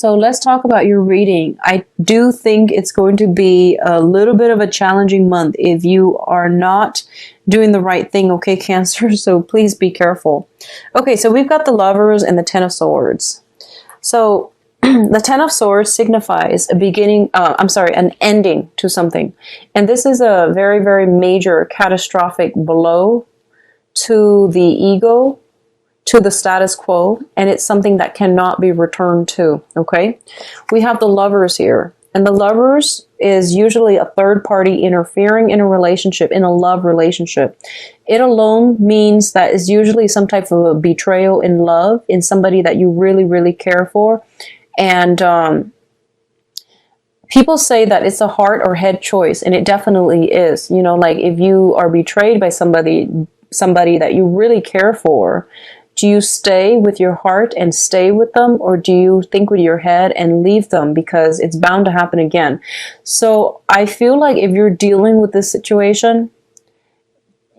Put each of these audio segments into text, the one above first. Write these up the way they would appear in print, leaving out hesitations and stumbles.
So let's talk about your reading. I do think it's going to be a little bit of a challenging month if you are not doing the right thing, okay, Cancer? So please be careful. Okay, so we've got the Lovers and the Ten of Swords. So the Ten of Swords signifies a beginning, an ending to something. And this is a very, very major catastrophic blow to the ego, to the status quo, and it's something that cannot be returned to, okay? We have the Lovers here, and the Lovers is usually a third party interfering in a relationship, in a love relationship. It alone means that it's usually some type of a betrayal in love, in somebody that you really, really care for. And people say that it's a heart or head choice, and it definitely is. You know, like if you are betrayed by somebody that you really care for, do you stay with your heart and stay with them, or do you think with your head and leave them, because it's bound to happen again? So I feel like if you're dealing with this situation,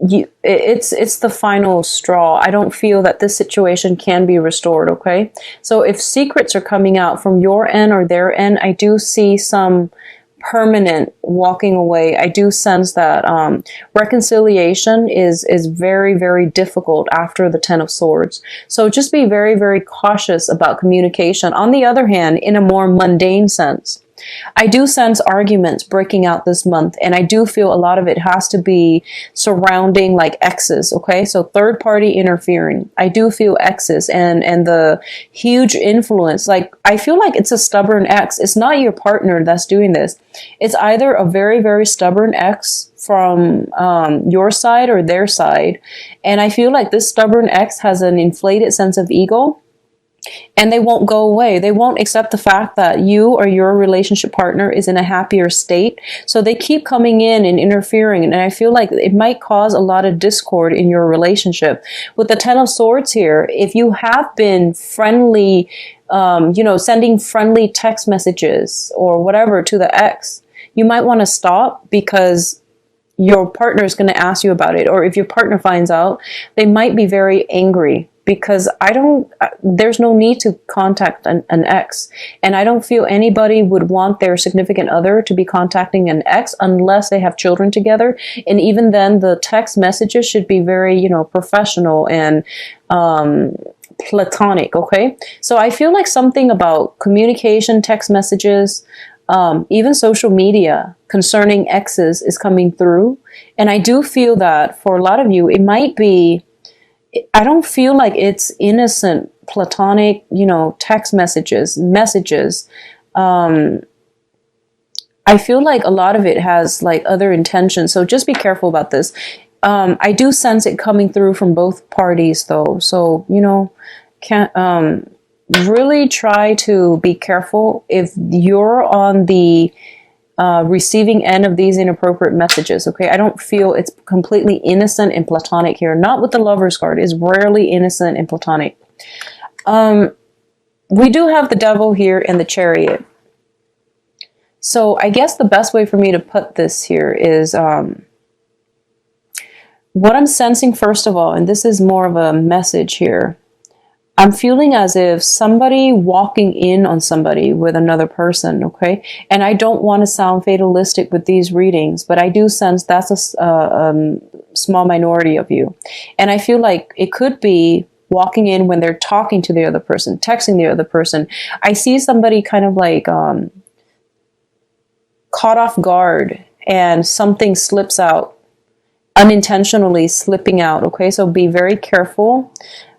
it's the final straw. I don't feel that this situation can be restored, okay? So if secrets are coming out from your end or their end, I do see some permanent walking away. I do sense that reconciliation is very, very difficult after the Ten of Swords. So just be very, very cautious about communication. On the other hand, in a more mundane sense, I do sense arguments breaking out this month, and I do feel a lot of it has to be surrounding like exes, okay? So third party interfering. I do feel exes and the huge influence. Like, I feel like it's a stubborn ex. It's not your partner that's doing this. It's either a very, very stubborn ex from your side or their side. And I feel like this stubborn ex has an inflated sense of ego. And they won't go away. They won't accept the fact that you or your relationship partner is in a happier state. So they keep coming in and interfering. And I feel like it might cause a lot of discord in your relationship. With the Ten of Swords here, if you have been friendly, sending friendly text messages or whatever to the ex, you might want to stop, because your partner is going to ask you about it. Or if your partner finds out, they might be very angry. Because there's no need to contact an ex. And I don't feel anybody would want their significant other to be contacting an ex unless they have children together. And even then, the text messages should be very, professional and platonic, okay? So I feel like something about communication, text messages, even social media concerning exes is coming through. And I do feel that for a lot of you, it might be, I don't feel like it's innocent, platonic, text messages. I feel like a lot of it has like other intentions. So just be careful about this. I do sense it coming through from both parties though. So, really try to be careful if you're on the receiving end of these inappropriate messages, okay? I don't feel it's completely innocent and platonic here. Not with the Lover's card. It's rarely innocent and platonic. We do have the Devil here and the Chariot. So I guess the best way for me to put this here is what I'm sensing, first of all, and this is more of a message here, I'm feeling as if somebody walking in on somebody with another person, okay? And I don't want to sound fatalistic with these readings, but I do sense that's a small minority of you. And I feel like it could be walking in when they're talking to the other person, texting the other person. I see somebody kind of like caught off guard and something slips out, unintentionally slipping out, okay? So be very careful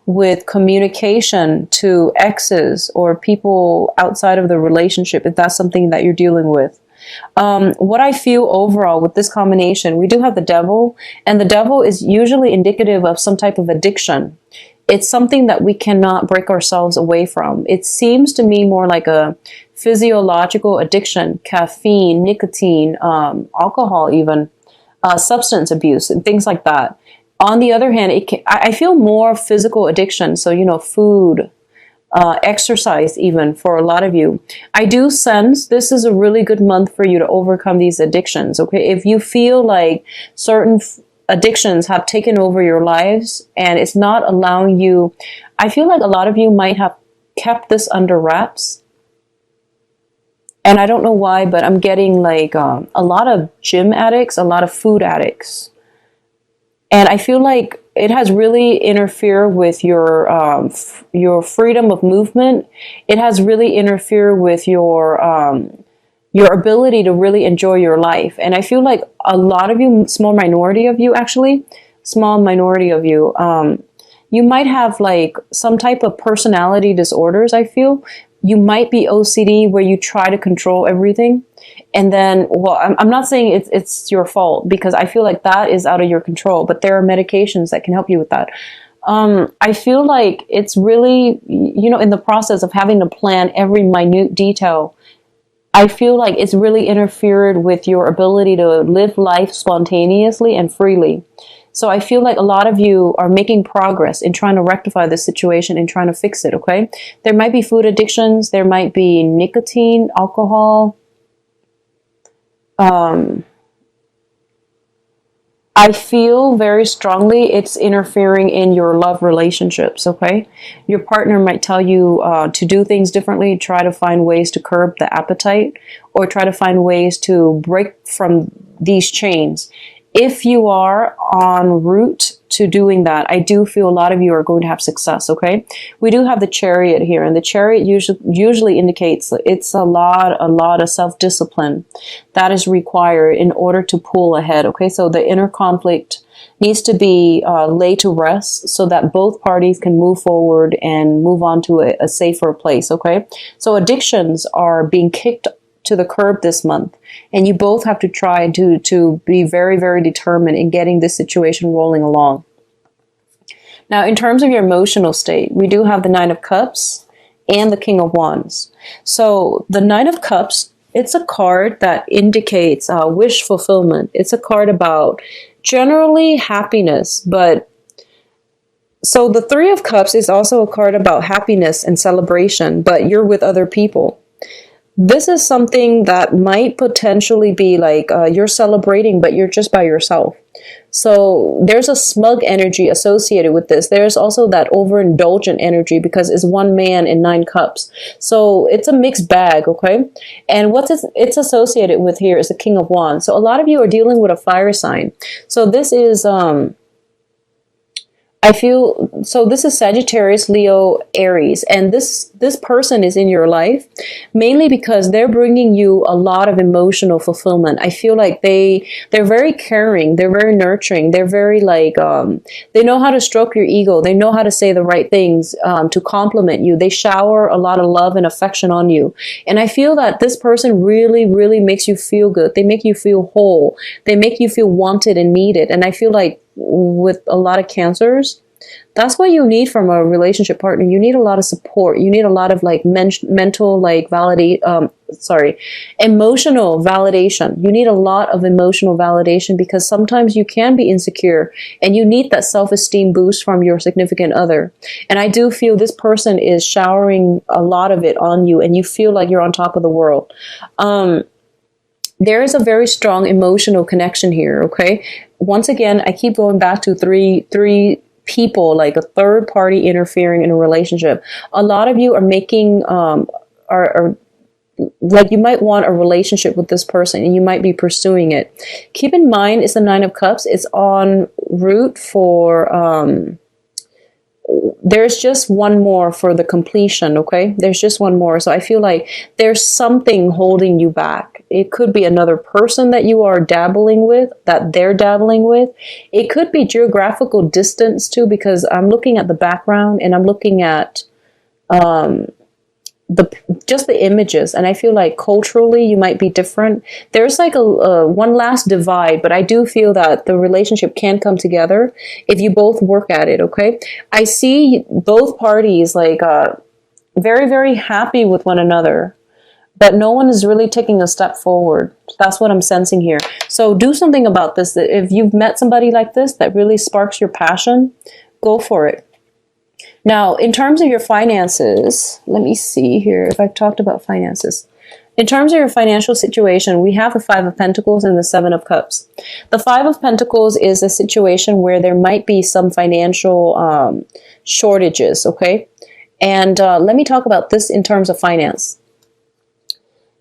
with communication to exes or people outside of the relationship, if that's something that you're dealing with. What I feel overall with this combination, we do have the Devil, and the Devil is usually indicative of some type of addiction. It's something that we cannot break ourselves away from. It seems to me more like a physiological addiction, caffeine, nicotine, alcohol even, substance abuse, and things like that. On the other hand, I feel more physical addiction. So, food, exercise even for a lot of you. I do sense this is a really good month for you to overcome these addictions. Okay. If you feel like certain addictions have taken over your lives and it's not allowing you, I feel like a lot of you might have kept this under wraps. And I don't know why, but I'm getting like a lot of gym addicts, a lot of food addicts. And I feel like it has really interfered with your freedom of movement. It has really interfered with your ability to really enjoy your life. And I feel like a lot of you, small minority of you actually, small minority of you, you might have like some type of personality disorders, I feel. You might be OCD where you try to control everything. And then, well, I'm not saying it's your fault because I feel like that is out of your control, but there are medications that can help you with that. I feel like it's really, you know, in the process of having to plan every minute detail, I feel like it's really interfered with your ability to live life spontaneously and freely. So I feel like a lot of you are making progress in trying to rectify this situation and trying to fix it, okay? There might be food addictions. There might be nicotine, alcohol. I feel very strongly it's interfering in your love relationships, okay? Your partner might tell you to do things differently, try to find ways to curb the appetite, or try to find ways to break from these chains. If you are en route to doing that, I do feel a lot of you are going to have success, okay? We do have the Chariot here, and the Chariot usually indicates it's a lot of self-discipline that is required in order to pull ahead, okay? So the inner conflict needs to be laid to rest so that both parties can move forward and move on to a safer place, okay? So addictions are being kicked to the curb this month, and you both have to try to be very, very determined in getting this situation rolling along. Now, in terms of your emotional state, we do have the Nine of Cups and the King of Wands. So the Nine of Cups, it's a card that indicates wish fulfillment. It's a card about generally happiness, but so the Three of Cups is also a card about happiness and celebration, but you're with other people. This is something that might potentially be like you're celebrating, but you're just by yourself. So there's a smug energy associated with this. There's also that overindulgent energy because it's one man in 9 cups. So it's a mixed bag, okay? And what it's associated with here is the King of Wands. So a lot of you are dealing with a fire sign. So this is I feel, so this is Sagittarius, Leo, Aries, and this person is in your life mainly because they're bringing you a lot of emotional fulfillment. I feel like they're very caring, they're very nurturing, they're very like, they know how to stroke your ego, they know how to say the right things to compliment you. They shower a lot of love and affection on you. And I feel that this person really, really makes you feel good. They make you feel whole. They make you feel wanted and needed. And I feel like with a lot of Cancers, that's what you need from a relationship partner. You need a lot of support. You need a lot of like mental, like emotional validation. You need a lot of emotional validation because sometimes you can be insecure and you need that self-esteem boost from your significant other. And I do feel this person is showering a lot of it on you and you feel like you're on top of the world. There is a very strong emotional connection here, okay? Once again, I keep going back to three people, like a third party interfering in a relationship. A lot of you are making, are like you might want a relationship with this person and you might be pursuing it. Keep in mind, it's the 9 of Cups. It's en route for, there's just one more for the completion, okay? There's just one more. So I feel like there's something holding you back. It could be another person that you are dabbling with, that they're dabbling with. It could be geographical distance too, because I'm looking at the background and I'm looking at just the images, and I feel like culturally you might be different. There's like a one last divide, but I do feel that the relationship can come together if you both work at it, okay? I see both parties like very, very happy with one another, but no one is really taking a step forward. That's what I'm sensing here. So do something about this. If you've met somebody like this that really sparks your passion, go for it. Now, in terms of your finances, let me see here if I've talked about finances. In terms of your financial situation, we have the 5 of Pentacles and the 7 of Cups. The 5 of Pentacles is a situation where there might be some financial shortages, okay? And let me talk about this in terms of finance.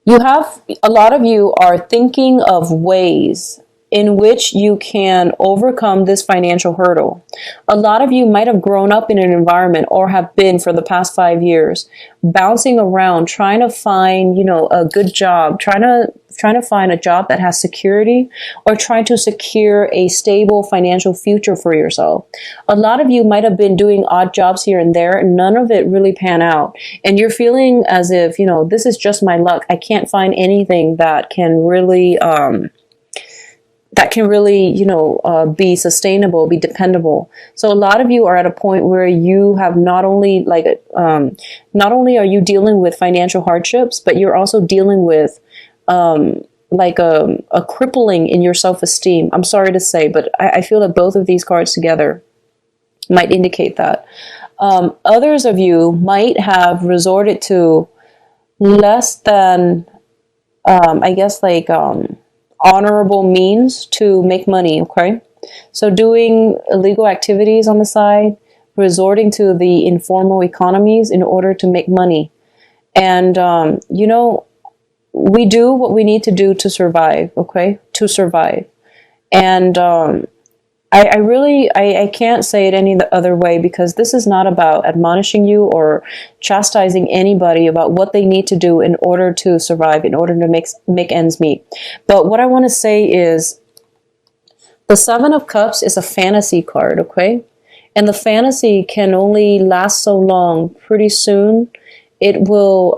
You have, a lot of you are thinking of ways in which you can overcome this financial hurdle. A lot of you might have grown up in an environment or have been for the past 5 years bouncing around trying to find, a good job, trying to find a job that has security, or trying to secure a stable financial future for yourself. A lot of you might have been doing odd jobs here and there, and none of it really pan out. And you're feeling as if, this is just my luck. I can't find anything that can really, be sustainable, be dependable. So a lot of you are at a point where you have not only are you dealing with financial hardships, but you're also dealing with a crippling in your self-esteem. I'm sorry to say, but I feel that both of these cards together might indicate that. Others of you might have resorted to less than, honorable means to make money, okay? So doing illegal activities on the side, resorting to the informal economies in order to make money. And, we do what we need to do to survive, okay? To survive. And I can't say it any other way, because this is not about admonishing you or chastising anybody about what they need to do in order to survive, in order to make ends meet. But what I want to say is the Seven of Cups is a fantasy card, okay? And the fantasy can only last so long. Pretty soon it will,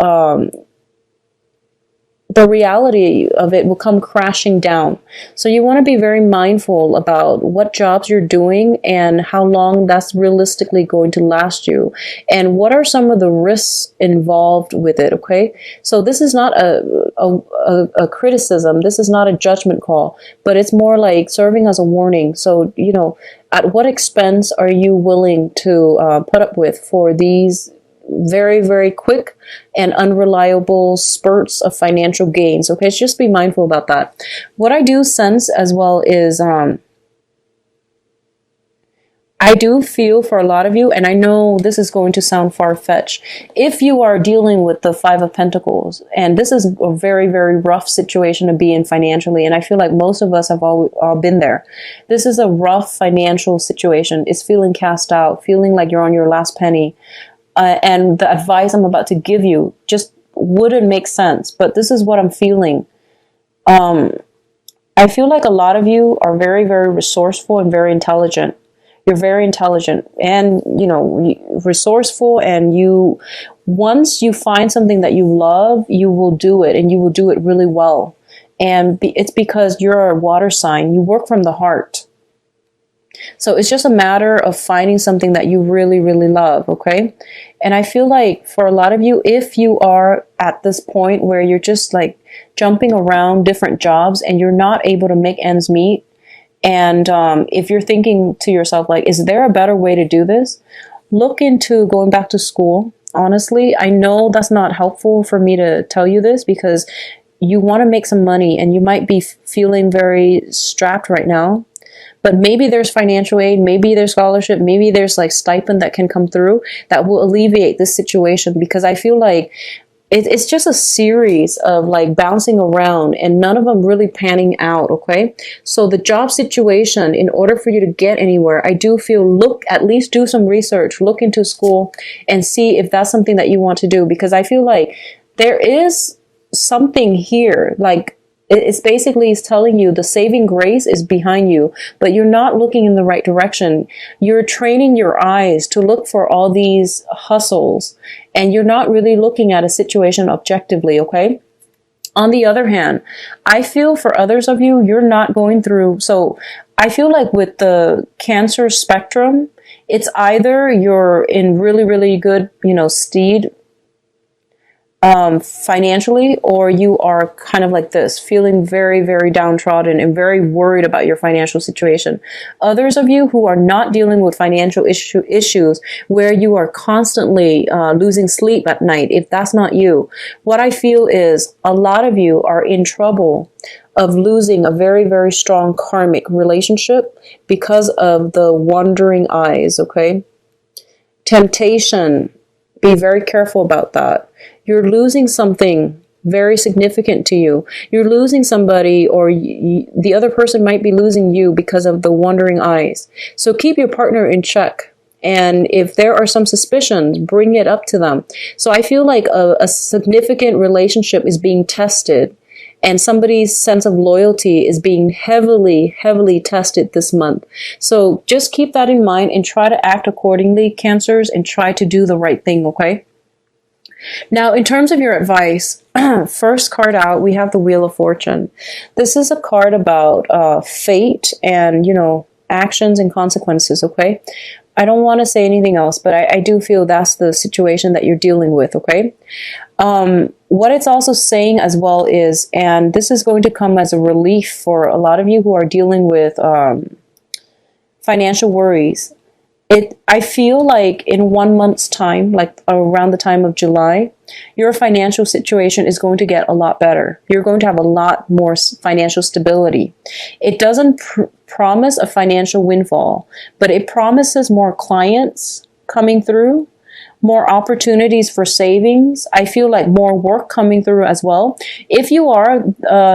the reality of it will come crashing down. So you want to be very mindful about what jobs you're doing and how long that's realistically going to last you, and what are some of the risks involved with it, okay? So this is not a criticism. This is not a judgment call, but it's more like serving as a warning. So, at what expense are you willing to put up with for these very, very quick and unreliable spurts of financial gains? Okay, so just be mindful about that. What I do sense as well is I do feel for a lot of you, and I know this is going to sound far-fetched, if you are dealing with the Five of Pentacles, and this is a very, very rough situation to be in financially, and I feel like most of us have all been there. This is a rough financial situation. It's feeling cast out, feeling like you're on your last penny. And the advice I'm about to give you just wouldn't make sense, but this is what I'm feeling. I feel like a lot of you are very, very resourceful and very intelligent. You're very intelligent and, resourceful, and once you find something that you love, you will do it, and you will do it really well. And it's because you're a water sign. You work from the heart. So it's just a matter of finding something that you really, really love, okay? And I feel like for a lot of you, if you are at this point where you're just like jumping around different jobs and you're not able to make ends meet, and if you're thinking to yourself, like, is there a better way to do this? Look into going back to school. Honestly, I know that's not helpful for me to tell you this, because you want to make some money and you might be feeling very strapped right now. But maybe there's financial aid, maybe there's scholarship, maybe there's like stipend that can come through that will alleviate this situation, because I feel like it's just a series of like bouncing around and none of them really panning out, okay? So the job situation, in order for you to get anywhere, I do feel at least do some research, look into school and see if that's something that you want to do, because I feel like there is something here, like it's basically telling you the saving grace is behind you, but you're not looking in the right direction. You're training your eyes to look for all these hustles, and you're not really looking at a situation objectively, okay? On the other hand, I feel for others of you, you're not going through, so I feel like with the Cancer spectrum, it's either you're in really, really good, steed, financially, or you are kind of like this, feeling very, very downtrodden and very worried about your financial situation. Others of you who are not dealing with financial issues where you are constantly losing sleep at night, if that's not you, what I feel is a lot of you are in trouble of losing a very, very strong karmic relationship because of the wandering eyes, okay? Temptation, be very careful about that. You're losing something very significant to you. You're losing somebody, or the other person might be losing you because of the wandering eyes. So keep your partner in check. And if there are some suspicions, bring it up to them. So I feel like a significant relationship is being tested, and somebody's sense of loyalty is being heavily, heavily tested this month. So just keep that in mind and try to act accordingly, Cancers, and try to do the right thing, okay? Now, in terms of your advice, first card out, we have the Wheel of Fortune. This is a card about fate and, actions and consequences, okay? I don't want to say anything else, but I do feel that's the situation that you're dealing with, okay? What it's also saying as well is, and this is going to come as a relief for a lot of you who are dealing with financial worries. I feel like in 1 month's time, like around the time of July, your financial situation is going to get a lot better. You're going to have a lot more financial stability. It doesn't promise a financial windfall, but it promises more clients coming through, more opportunities for savings. I feel like more work coming through as well. If you are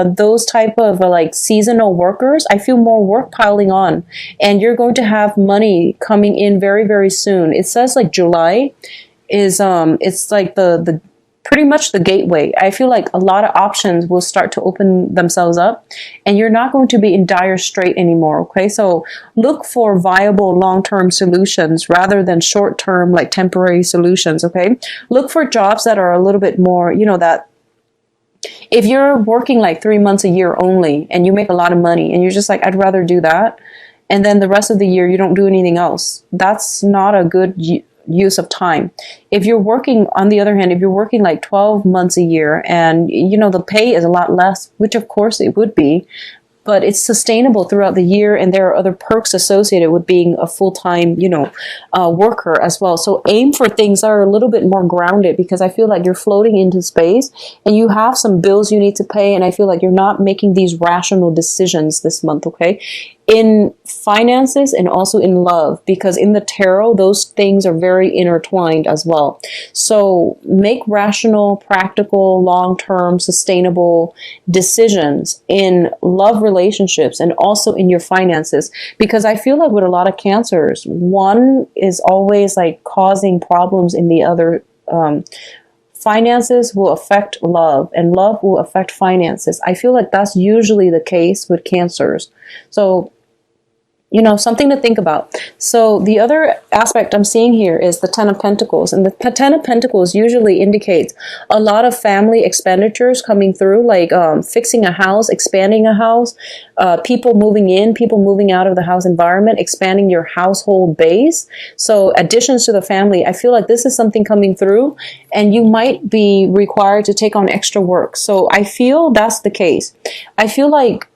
those type of like seasonal workers, I feel more work piling on, and you're going to have money coming in very, very soon. It says like July is it's like the pretty much the gateway. I feel like a lot of options will start to open themselves up, and you're not going to be in dire strait anymore, okay? So look for viable long-term solutions rather than short-term, like temporary solutions, okay? Look for jobs that are a little bit more, that if you're working like 3 months a year only and you make a lot of money and you're just like, I'd rather do that, and then the rest of the year you don't do anything else, that's not a good use of time. If you're working, on the other hand, if you're working like 12 months a year and the pay is a lot less, which of course it would be, but it's sustainable throughout the year, and there are other perks associated with being a full-time, worker as well. So aim for things that are a little bit more grounded, because I feel like you're floating into space and you have some bills you need to pay, and I feel like you're not making these rational decisions this month, okay? In finances and also in love, because in the tarot, those things are very intertwined as well. So make rational, practical, long-term, sustainable decisions in love relationships and also in your finances, because I feel like with a lot of Cancers, one is always like causing problems in the other. Finances will affect love, and love will affect finances. I feel like that's usually the case with Cancers. So something to think about. So the other aspect I'm seeing here is the Ten of Pentacles. And the Ten of Pentacles usually indicates a lot of family expenditures coming through, like fixing a house, expanding a house, people moving in, people moving out of the house environment, expanding your household base. So additions to the family. I feel like this is something coming through, and you might be required to take on extra work. So I feel that's the case. I feel like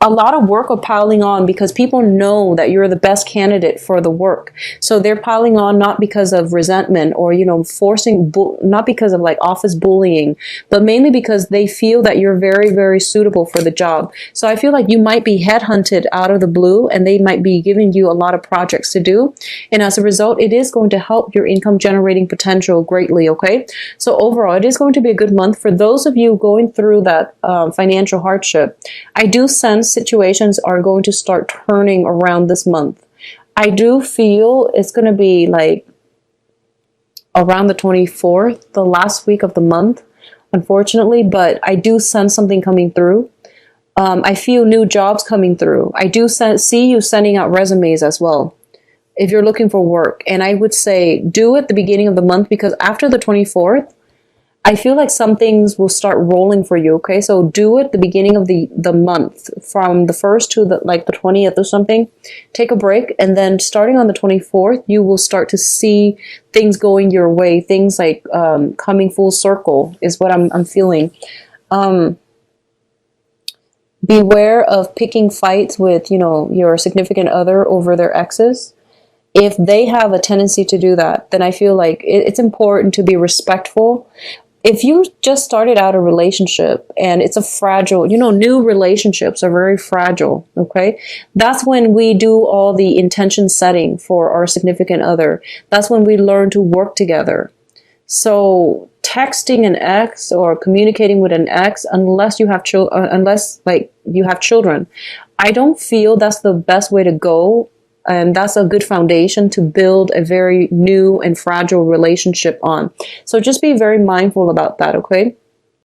a lot of work are piling on because people know that you're the best candidate for the work. So they're piling on not because of resentment or, forcing, not because of like office bullying, but mainly because they feel that you're very, very suitable for the job. So I feel like you might be headhunted out of the blue, and they might be giving you a lot of projects to do. And as a result, it is going to help your income generating potential greatly, okay? So overall, it is going to be a good month for those of you going through that financial hardship. I do sense situations are going to start turning around this month. I do feel it's going to be like around the 24th, the last week of the month, unfortunately, but I do sense something coming through. I feel new jobs coming through. I do see you sending out resumes as well if you're looking for work. And I would say do it at the beginning of the month, because after the 24th, I feel like some things will start rolling for you, okay? So do it at the beginning of the month, from the 1st to the 20th or something. Take a break, and then starting on the 24th, you will start to see things going your way. Things like coming full circle is what I'm feeling. Beware of picking fights with, your significant other over their exes. If they have a tendency to do that, then I feel like it's important to be respectful. If you just started out a relationship and it's a fragile, new relationships are very fragile, okay? That's when we do all the intention setting for our significant other. That's when we learn to work together. So texting an ex or communicating with an ex unless you have unless like you have children. I don't feel that's the best way to go. And that's a good foundation to build a very new and fragile relationship on. So just be very mindful about that, okay?